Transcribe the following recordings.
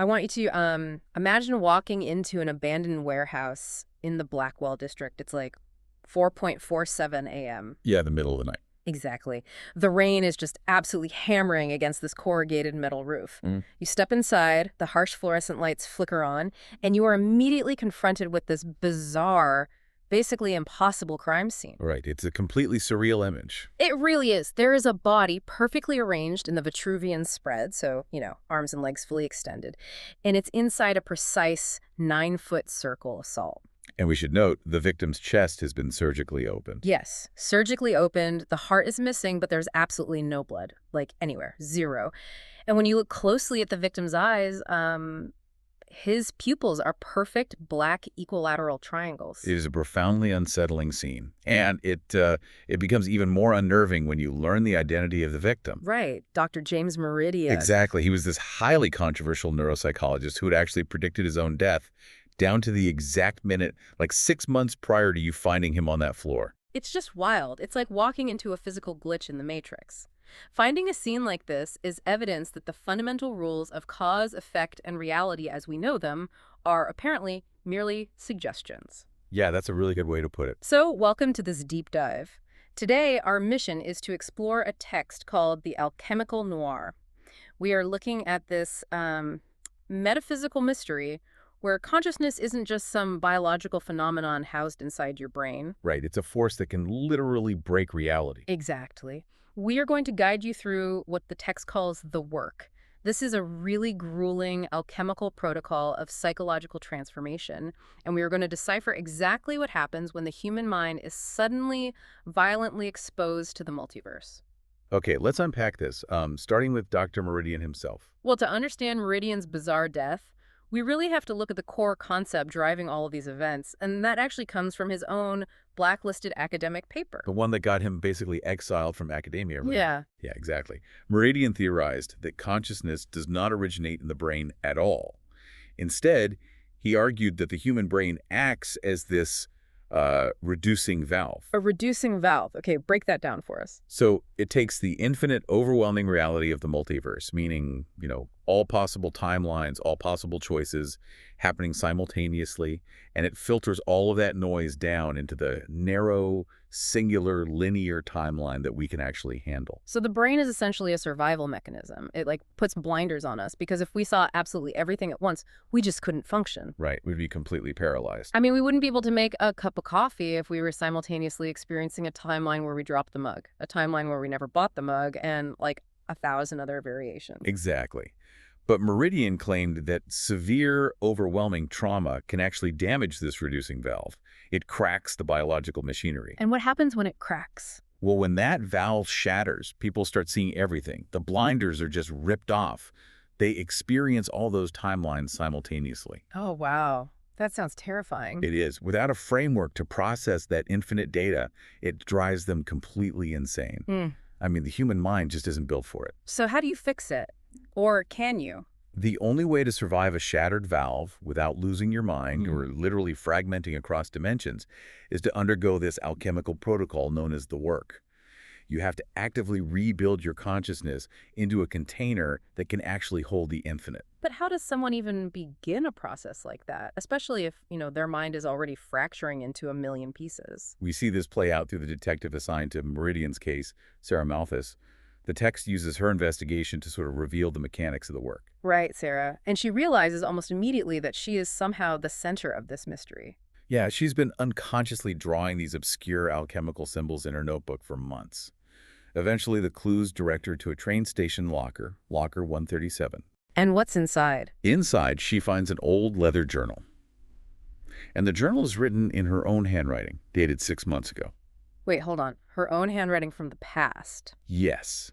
I want you to imagine walking into an abandoned warehouse in the Blackwell district. It's like 4:47 a.m. Yeah, the middle of the night. Exactly. The rain is just absolutely hammering against this corrugated metal roof. Mm. You step inside, the harsh fluorescent lights flicker on, and you are immediately confronted with this bizarre, basically impossible crime scene. Right. It's a completely surreal image. It really is. There is a body perfectly arranged in the Vitruvian spread, so, arms and legs fully extended, and it's inside a precise 9-foot circle of salt. And we should note the victim's chest has been surgically opened. Yes, surgically opened, the heart is missing, but there's absolutely no blood, like anywhere, zero. And when you look closely at the victim's eyes, his pupils are perfect black equilateral triangles. It is a profoundly unsettling scene, and it becomes even more unnerving when you learn the identity of the victim. Right, Dr. James Meridian. Exactly. He was this highly controversial neuropsychologist who had actually predicted his own death down to the exact minute, like 6 months prior to you finding him on that floor. It's just wild. It's like walking into a physical glitch in the Matrix. Finding a scene like this is evidence that the fundamental rules of cause, effect, and reality as we know them are apparently merely suggestions. Yeah, that's a really good way to put it. So, welcome to this deep dive. Today, our mission is to explore a text called the Alchemical Noir. We are looking at this metaphysical mystery where consciousness isn't just some biological phenomenon housed inside your brain. Right. It's a force that can literally break reality. Exactly. We are going to guide you through what the text calls the work. This is a really grueling alchemical protocol of psychological transformation, and we are going to decipher exactly what happens when the human mind is suddenly, violently exposed to the multiverse. Okay, let's unpack this, starting with Dr. Meridian himself. Well, to understand Meridian's bizarre death, we really have to look at the core concept driving all of these events, and that actually comes from his own blacklisted academic paper. The one that got him basically exiled from academia, right? Yeah. Yeah, exactly. Meridian theorized that consciousness does not originate in the brain at all. Instead, he argued that the human brain acts as this reducing valve. A reducing valve. Okay, break that down for us. So it takes the infinite, overwhelming reality of the multiverse, meaning, all possible timelines, all possible choices happening simultaneously, and it filters all of that noise down into the narrow, singular, linear timeline that we can actually handle. So the brain is essentially a survival mechanism. It puts blinders on us because if we saw absolutely everything at once, we just couldn't function. Right, we'd be completely paralyzed. I mean, we wouldn't be able to make a cup of coffee if we were simultaneously experiencing a timeline where we dropped the mug, a timeline where we never bought the mug, and 1,000 other variations. Exactly. But Meridian claimed that severe, overwhelming trauma can actually damage this reducing valve. It cracks the biological machinery. And what happens when it cracks? Well, when that valve shatters, people start seeing everything. The blinders are just ripped off. They experience all those timelines simultaneously. Oh, wow. That sounds terrifying. It is. Without a framework to process that infinite data, it drives them completely insane. I mean, the human mind just isn't built for it. So how do you fix it? Or can you? The only way to survive a shattered valve without losing your mind or literally fragmenting across dimensions is to undergo this alchemical protocol known as the work. You have to actively rebuild your consciousness into a container that can actually hold the infinite. But how does someone even begin a process like that, especially if, their mind is already fracturing into a million pieces? We see this play out through the detective assigned to Meridian's case, Sara Malthus. The text uses her investigation to sort of reveal the mechanics of the work. Right, Sarah. And she realizes almost immediately that she is somehow the center of this mystery. Yeah, she's been unconsciously drawing these obscure alchemical symbols in her notebook for months. Eventually, the clues direct her to a train station locker 137. And what's inside? Inside, she finds an old leather journal. And the journal is written in her own handwriting, dated 6 months ago. Wait, hold on. Her own handwriting from the past. Yes.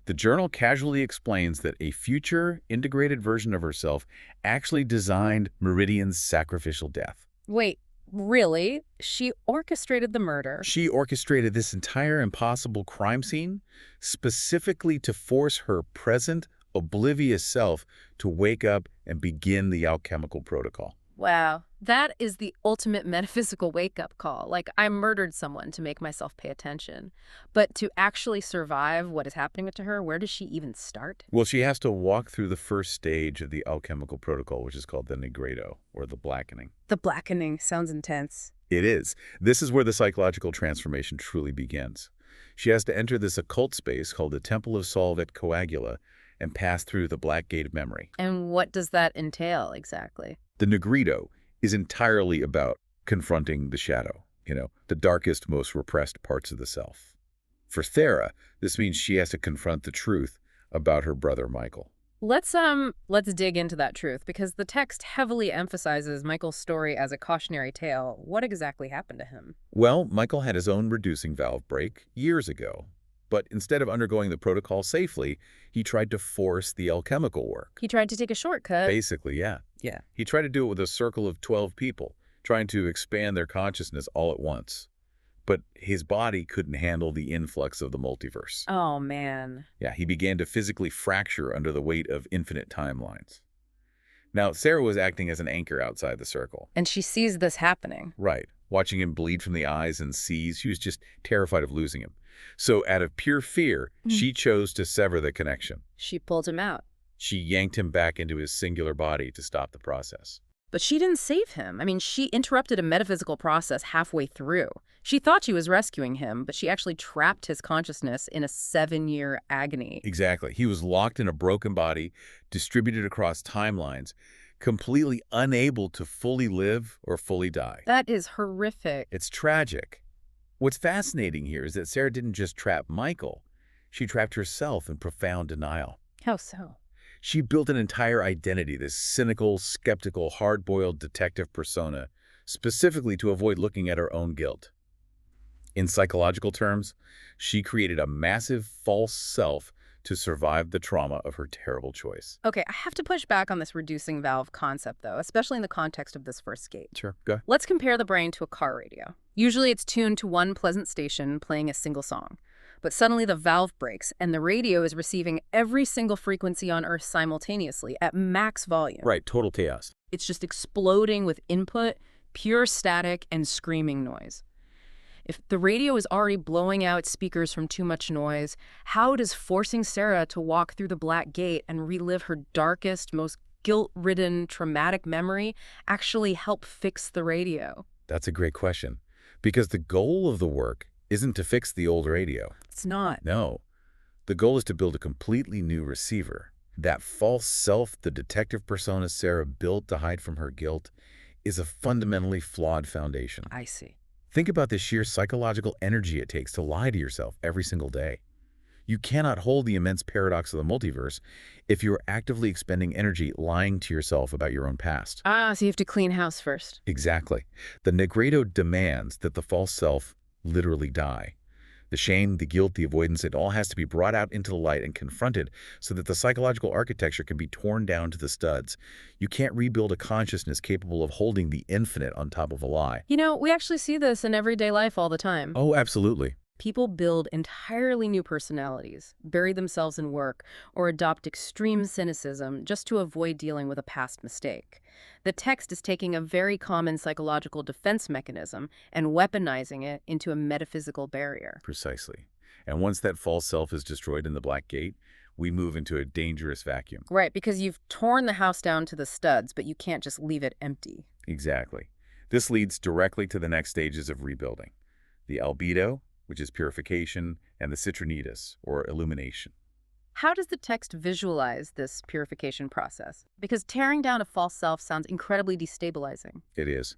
The journal casually explains that a future, integrated version of herself actually designed Meridian's sacrificial death. Wait, really? She orchestrated the murder? She orchestrated this entire impossible crime scene specifically to force her present, oblivious self to wake up and begin the alchemical protocol. Wow. That is the ultimate metaphysical wake-up call. Like, I murdered someone to make myself pay attention. But to actually survive what is happening to her, where does she even start? Well, she has to walk through the first stage of the alchemical protocol, which is called the Nigredo, or the blackening. The blackening sounds intense. It is. This is where the psychological transformation truly begins. She has to enter this occult space called the Temple of Solve et Coagula and pass through the Black Gate of Memory. And what does that entail exactly? The Nigredo is entirely about confronting the shadow, the darkest, most repressed parts of the self. For Sara, this means she has to confront the truth about her brother Michael. Let's dig into that truth, because the text heavily emphasizes Michael's story as a cautionary tale. What exactly happened to him? Well, Michael had his own reducing valve break years ago, but instead of undergoing the protocol safely, he tried to force the alchemical work. He tried to take a shortcut. Basically, yeah. Yeah. He tried to do it with a circle of 12 people, trying to expand their consciousness all at once. But his body couldn't handle the influx of the multiverse. Oh, man. Yeah, he began to physically fracture under the weight of infinite timelines. Now, Sara was acting as an anchor outside the circle. And she sees this happening. Right. Watching him bleed from the eyes and seas, she was just terrified of losing him. So out of pure fear, she chose to sever the connection. She pulled him out. She yanked him back into his singular body to stop the process. But she didn't save him. I mean, she interrupted a metaphysical process halfway through. She thought she was rescuing him, but she actually trapped his consciousness in a 7-year agony. Exactly. He was locked in a broken body, distributed across timelines, completely unable to fully live or fully die. That is horrific. It's tragic. What's fascinating here is that Sara didn't just trap Michael. She trapped herself in profound denial. How so? She built an entire identity, this cynical, skeptical, hard-boiled detective persona, specifically to avoid looking at her own guilt. In psychological terms, she created a massive false self to survive the trauma of her terrible choice. Okay, I have to push back on this reducing valve concept, though, especially in the context of this first gate. Sure, go ahead. Let's compare the brain to a car radio. Usually it's tuned to one pleasant station playing a single song. But suddenly the valve breaks, and the radio is receiving every single frequency on Earth simultaneously at max volume. Right, total chaos. It's just exploding with input, pure static, and screaming noise. If the radio is already blowing out speakers from too much noise, how does forcing Sara to walk through the Black Gate and relive her darkest, most guilt-ridden, traumatic memory actually help fix the radio? That's a great question. Because the goal of the work isn't to fix the old radio. It's not. No. The goal is to build a completely new receiver. That false self, the detective persona Sara built to hide from her guilt, is a fundamentally flawed foundation. I see. Think about the sheer psychological energy it takes to lie to yourself every single day. You cannot hold the immense paradox of the multiverse if you are actively expending energy lying to yourself about your own past. So you have to clean house first. Exactly. The Nigredo demands that the false self literally die. The shame, the guilt, the avoidance, it all has to be brought out into the light and confronted so that the psychological architecture can be torn down to the studs. You can't rebuild a consciousness capable of holding the infinite on top of a lie. You know, we actually see this in everyday life all the time. Oh, absolutely. People build entirely new personalities, bury themselves in work, or adopt extreme cynicism just to avoid dealing with a past mistake. The text is taking a very common psychological defense mechanism and weaponizing it into a metaphysical barrier. Precisely. And once that false self is destroyed in the Black Gate, we move into a dangerous vacuum. Right, because you've torn the house down to the studs, but you can't just leave it empty. Exactly. This leads directly to the next stages of rebuilding. The Albedo, which is purification, and the Citrinitas, or illumination. How does the text visualize this purification process? Because tearing down a false self sounds incredibly destabilizing. It is.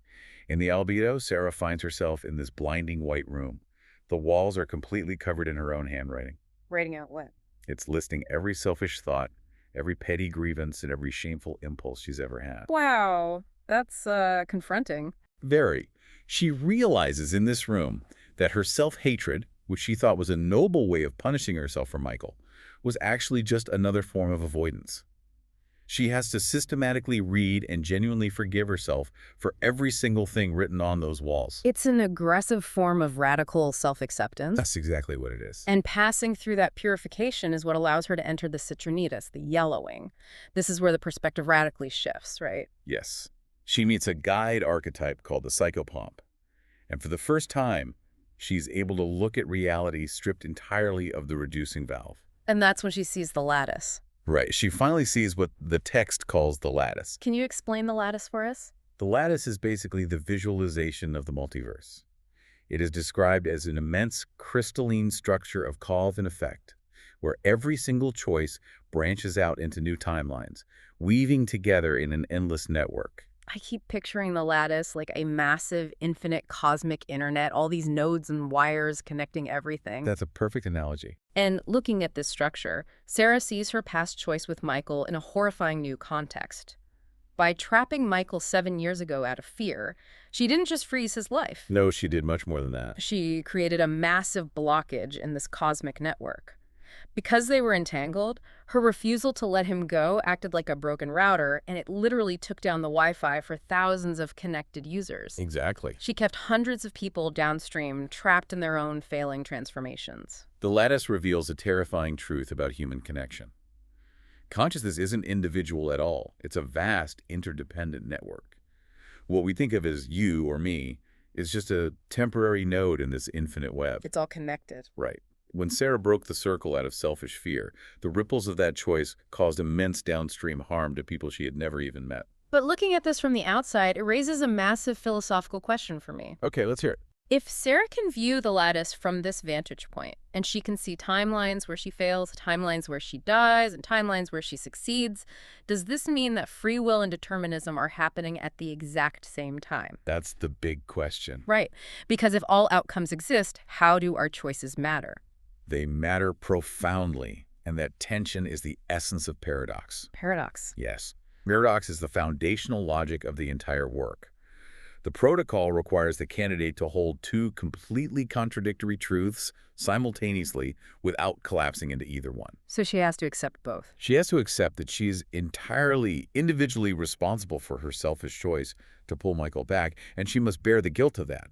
In the Albedo, Sara finds herself in this blinding white room. The walls are completely covered in her own handwriting. Writing out what? It's listing every selfish thought, every petty grievance, and every shameful impulse she's ever had. Wow, that's confronting. Very. She realizes in this room that her self-hatred, which she thought was a noble way of punishing herself for Michael, was actually just another form of avoidance. She has to systematically read and genuinely forgive herself for every single thing written on those walls. It's an aggressive form of radical self-acceptance. That's exactly what it is. And passing through that purification is what allows her to enter the Citrinitas, the yellowing. This is where the perspective radically shifts, right? Yes. She meets a guide archetype called the psychopomp, and for the first time, she's able to look at reality stripped entirely of the reducing valve. And that's when she sees the lattice. Right, she finally sees what the text calls the lattice. Can you explain the lattice for us? The lattice is basically the visualization of the multiverse. It is described as an immense crystalline structure of cause and effect, where every single choice branches out into new timelines, weaving together in an endless network. I keep picturing the lattice like a massive, infinite cosmic internet, all these nodes and wires connecting everything. That's a perfect analogy. And looking at this structure, Sara sees her past choice with Michael in a horrifying new context. By trapping Michael 7 years ago out of fear, she didn't just freeze his life. No, she did much more than that. She created a massive blockage in this cosmic network. Because they were entangled, her refusal to let him go acted like a broken router, and it literally took down the Wi-Fi for thousands of connected users. Exactly. She kept hundreds of people downstream trapped in their own failing transformations. The lattice reveals a terrifying truth about human connection. Consciousness isn't individual at all. It's a vast, interdependent network. What we think of as you or me is just a temporary node in this infinite web. It's all connected. Right. When Sara broke the circle out of selfish fear, the ripples of that choice caused immense downstream harm to people she had never even met. But looking at this from the outside, it raises a massive philosophical question for me. Okay, let's hear it. If Sara can view the lattice from this vantage point, and she can see timelines where she fails, timelines where she dies, and timelines where she succeeds, does this mean that free will and determinism are happening at the exact same time? That's the big question. Right. Because if all outcomes exist, how do our choices matter? They matter profoundly, and that tension is the essence of paradox. Paradox. Yes. Paradox is the foundational logic of the entire work. The protocol requires the candidate to hold two completely contradictory truths simultaneously without collapsing into either one. So she has to accept both. She has to accept that she's entirely, individually responsible for her selfish choice to pull Michael back, and she must bear the guilt of that.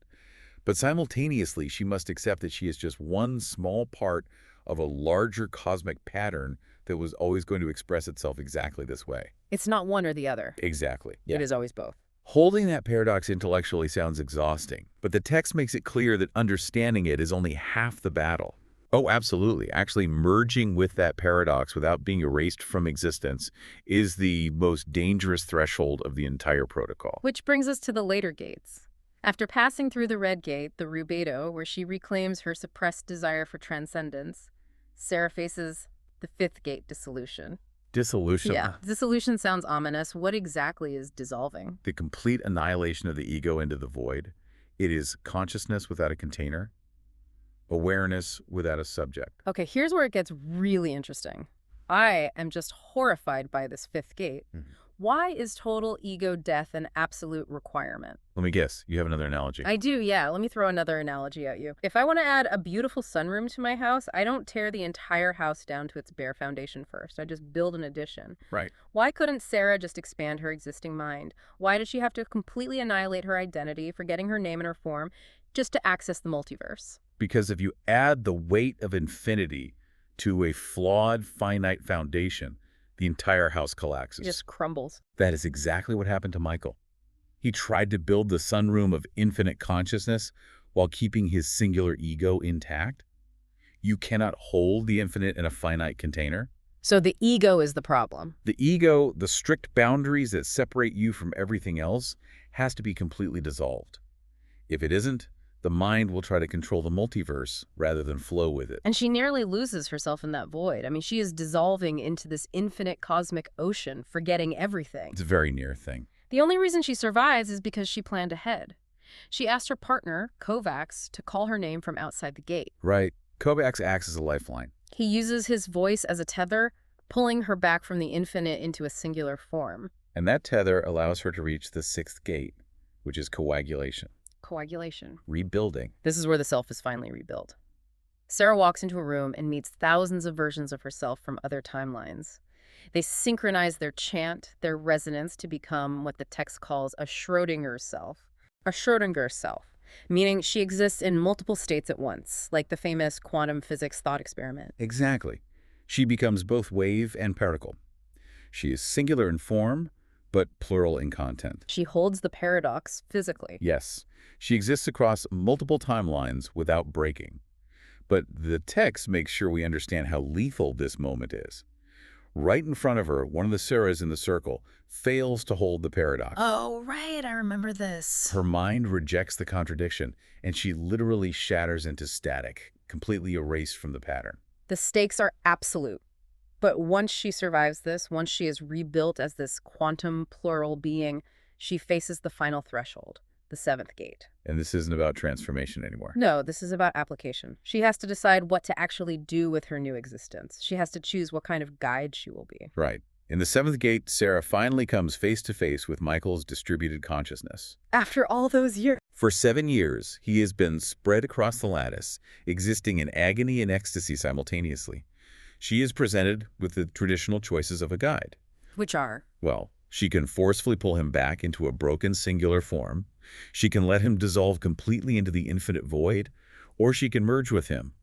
But simultaneously, she must accept that she is just one small part of a larger cosmic pattern that was always going to express itself exactly this way. It's not one or the other. Exactly. Yeah. It is always both. Holding that paradox intellectually sounds exhausting, but the text makes it clear that understanding it is only half the battle. Oh, absolutely. Actually merging with that paradox without being erased from existence is the most dangerous threshold of the entire protocol. Which brings us to the later gates. After passing through the red gate, the Rubedo, where she reclaims her suppressed desire for transcendence, Sara faces the fifth gate, dissolution. Dissolution. Yeah, dissolution sounds ominous. What exactly is dissolving? The complete annihilation of the ego into the void. It is consciousness without a container, awareness without a subject. Okay, here's where it gets really interesting. I am just horrified by this fifth gate. Why is total ego death an absolute requirement? Let me guess. You have another analogy. I do, yeah. Let me throw another analogy at you. If I want to add a beautiful sunroom to my house, I don't tear the entire house down to its bare foundation first. I just build an addition. Right. Why couldn't Sara just expand her existing mind? Why did she have to completely annihilate her identity, forgetting her name and her form, just to access the multiverse? Because if you add the weight of infinity to a flawed, finite foundation, the entire house collapses. It just crumbles. That is exactly what happened to Michael. He tried to build the sunroom of infinite consciousness while keeping his singular ego intact. You cannot hold the infinite in a finite container. So the ego is the problem. The ego, the strict boundaries that separate you from everything else, has to be completely dissolved. If it isn't, the mind will try to control the multiverse rather than flow with it. And she nearly loses herself in that void. I mean, she is dissolving into this infinite cosmic ocean, forgetting everything. It's a very near thing. The only reason she survives is because she planned ahead. She asked her partner, Kovacs, to call her name from outside the gate. Right. Kovacs acts as a lifeline. He uses his voice as a tether, pulling her back from the infinite into a singular form. And that tether allows her to reach the sixth gate, which is coagulation. Coagulation. Rebuilding. This is where the self is finally rebuilt. Sara walks into a room and meets thousands of versions of herself from other timelines. They synchronize their chant, their resonance to become what the text calls a Schrödinger self. A Schrödinger self, meaning she exists in multiple states at once, like the famous quantum physics thought experiment. Exactly. She becomes both wave and particle. She is singular in form, but plural in content. She holds the paradox physically. Yes, she exists across multiple timelines without breaking. But the text makes sure we understand how lethal this moment is. Right in front of her, one of the Saras in the circle fails to hold the paradox. Oh, right, I remember this. Her mind rejects the contradiction, and she literally shatters into static, completely erased from the pattern. The stakes are absolute. But once she survives this, once she is rebuilt as this quantum plural being, she faces the final threshold, the seventh gate. And this isn't about transformation anymore. No, this is about application. She has to decide what to actually do with her new existence. She has to choose what kind of guide she will be. Right. In the seventh gate, Sara finally comes face to face with Michael's distributed consciousness. After all those years. For 7 years, he has been spread across the lattice, existing in agony and ecstasy simultaneously. She is presented with the traditional choices of a guide. Which are? Well, she can forcefully pull him back into a broken singular form. She can let him dissolve completely into the infinite void, or she can merge with him,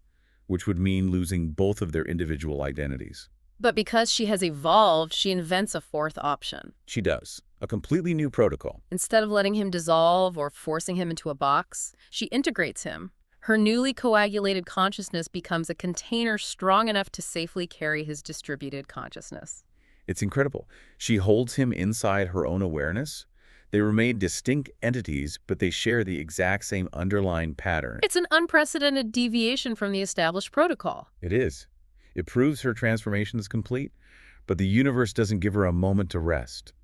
which would mean losing both of their individual identities. But because she has evolved, she invents a fourth option. She does. A completely new protocol. Instead of letting him dissolve or forcing him into a box, she integrates him. Her newly coagulated consciousness becomes a container strong enough to safely carry his distributed consciousness. It's incredible. She holds him inside her own awareness. They remain distinct entities, but they share the exact same underlying pattern. It's an unprecedented deviation from the established protocol. It is. It proves her transformation is complete, but the universe doesn't give her a moment to rest.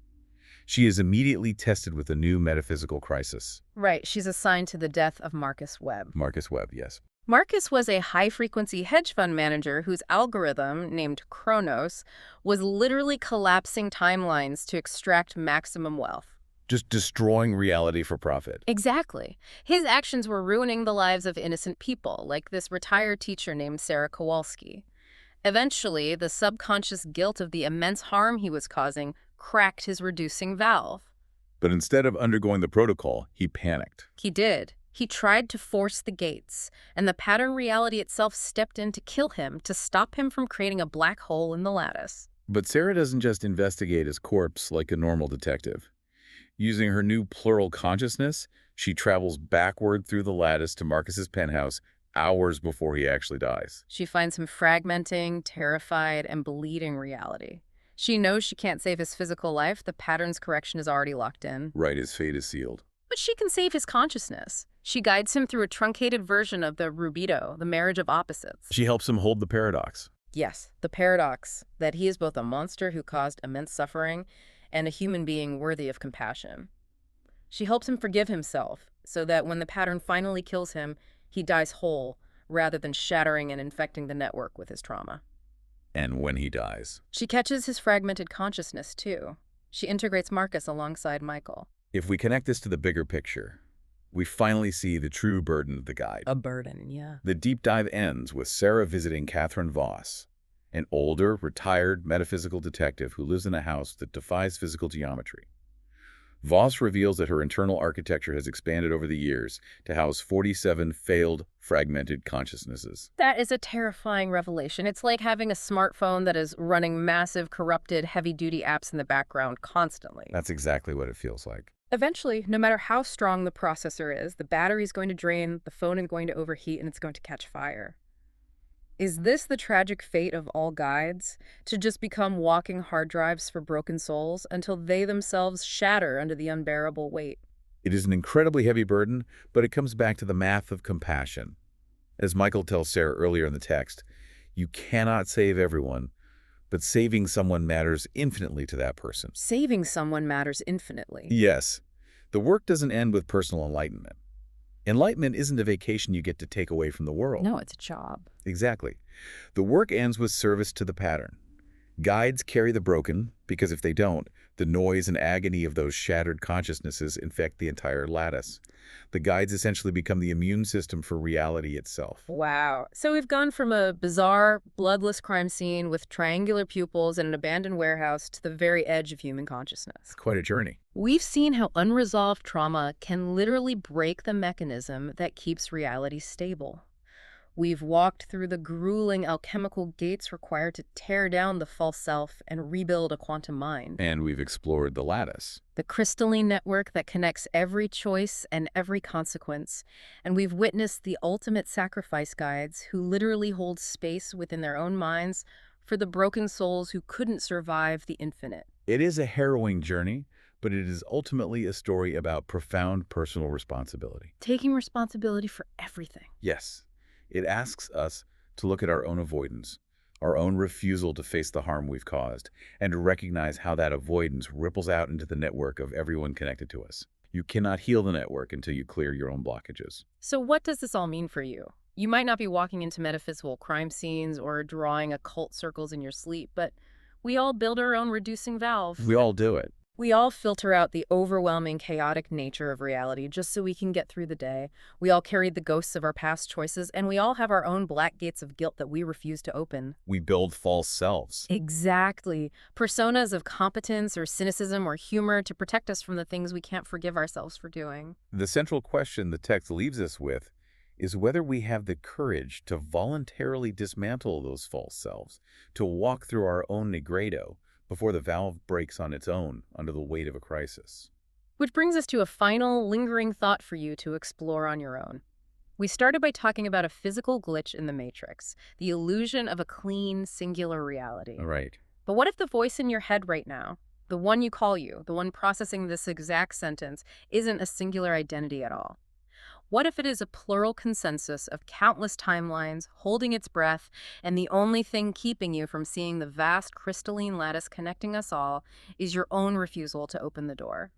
She is immediately tested with a new metaphysical crisis. Right, she's assigned to the death of Marcus Webb. Marcus Webb, yes. Marcus was a high-frequency hedge fund manager whose algorithm, named Chronos, was literally collapsing timelines to extract maximum wealth. Just destroying reality for profit. Exactly. His actions were ruining the lives of innocent people, like this retired teacher named Sarah Kowalski. Eventually, the subconscious guilt of the immense harm he was causing cracked his reducing valve. But instead of undergoing the protocol, he panicked. He did. He tried to force the gates, and the pattern reality itself stepped in to kill him, to stop him from creating a black hole in the lattice. But Sara doesn't just investigate his corpse like a normal detective. Using her new plural consciousness, she travels backward through the lattice to Marcus's penthouse hours before he actually dies. She finds him fragmenting, terrified, and bleeding reality. She knows she can't save his physical life. The pattern's correction is already locked in. Right, his fate is sealed. But she can save his consciousness. She guides him through a truncated version of the Rubedo, the marriage of opposites. She helps him hold the paradox. Yes, the paradox that he is both a monster who caused immense suffering and a human being worthy of compassion. She helps him forgive himself so that when the pattern finally kills him, he dies whole rather than shattering and infecting the network with his trauma. And when he dies. She catches his fragmented consciousness, too. She integrates Marcus alongside Michael. If we connect this to the bigger picture, we finally see the true burden of the guide. A burden, yeah. The deep dive ends with Sara visiting Catherine Voss, an older, retired metaphysical detective who lives in a house that defies physical geometry. Voss reveals that her internal architecture has expanded over the years to house 47 failed, fragmented consciousnesses. That is a terrifying revelation. It's like having a smartphone that is running massive, corrupted, heavy-duty apps in the background constantly. That's exactly what it feels like. Eventually, no matter how strong the processor is, the battery is going to drain, the phone is going to overheat, and it's going to catch fire. Is this the tragic fate of all guides? To just become walking hard drives for broken souls until they themselves shatter under the unbearable weight? It is an incredibly heavy burden, but it comes back to the math of compassion. As Michael tells Sara earlier in the text, you cannot save everyone, but saving someone matters infinitely to that person. Saving someone matters infinitely. Yes. The work doesn't end with personal enlightenment. Enlightenment isn't a vacation you get to take away from the world. No, it's a job. Exactly. The work ends with service to the pattern. Guides carry the broken, because if they don't, the noise and agony of those shattered consciousnesses infect the entire lattice. The guides essentially become the immune system for reality itself. Wow. So we've gone from a bizarre, bloodless crime scene with triangular pupils and an abandoned warehouse to the very edge of human consciousness. It's quite a journey. We've seen how unresolved trauma can literally break the mechanism that keeps reality stable. We've walked through the grueling alchemical gates required to tear down the false self and rebuild a quantum mind. And we've explored the lattice. The crystalline network that connects every choice and every consequence. And we've witnessed the ultimate sacrifice guides who literally hold space within their own minds for the broken souls who couldn't survive the infinite. It is a harrowing journey, but it is ultimately a story about profound personal responsibility. Taking responsibility for everything. Yes, it asks us to look at our own avoidance, our own refusal to face the harm we've caused, and to recognize how that avoidance ripples out into the network of everyone connected to us. You cannot heal the network until you clear your own blockages. So what does this all mean for you? You might not be walking into metaphysical crime scenes or drawing occult circles in your sleep, but we all build our own reducing valve. We all do it. We all filter out the overwhelming, chaotic nature of reality just so we can get through the day. We all carry the ghosts of our past choices, and we all have our own black gates of guilt that we refuse to open. We build false selves. Exactly. Personas of competence or cynicism or humor to protect us from the things we can't forgive ourselves for doing. The central question the text leaves us with is whether we have the courage to voluntarily dismantle those false selves, to walk through our own Nigredo, before the valve breaks on its own under the weight of a crisis. Which brings us to a final, lingering thought for you to explore on your own. We started by talking about a physical glitch in the matrix, the illusion of a clean, singular reality. All right. But what if the voice in your head right now, the one you call you, the one processing this exact sentence, isn't a singular identity at all? What if it is a plural consensus of countless timelines, holding its breath, and the only thing keeping you from seeing the vast crystalline lattice connecting us all is your own refusal to open the door?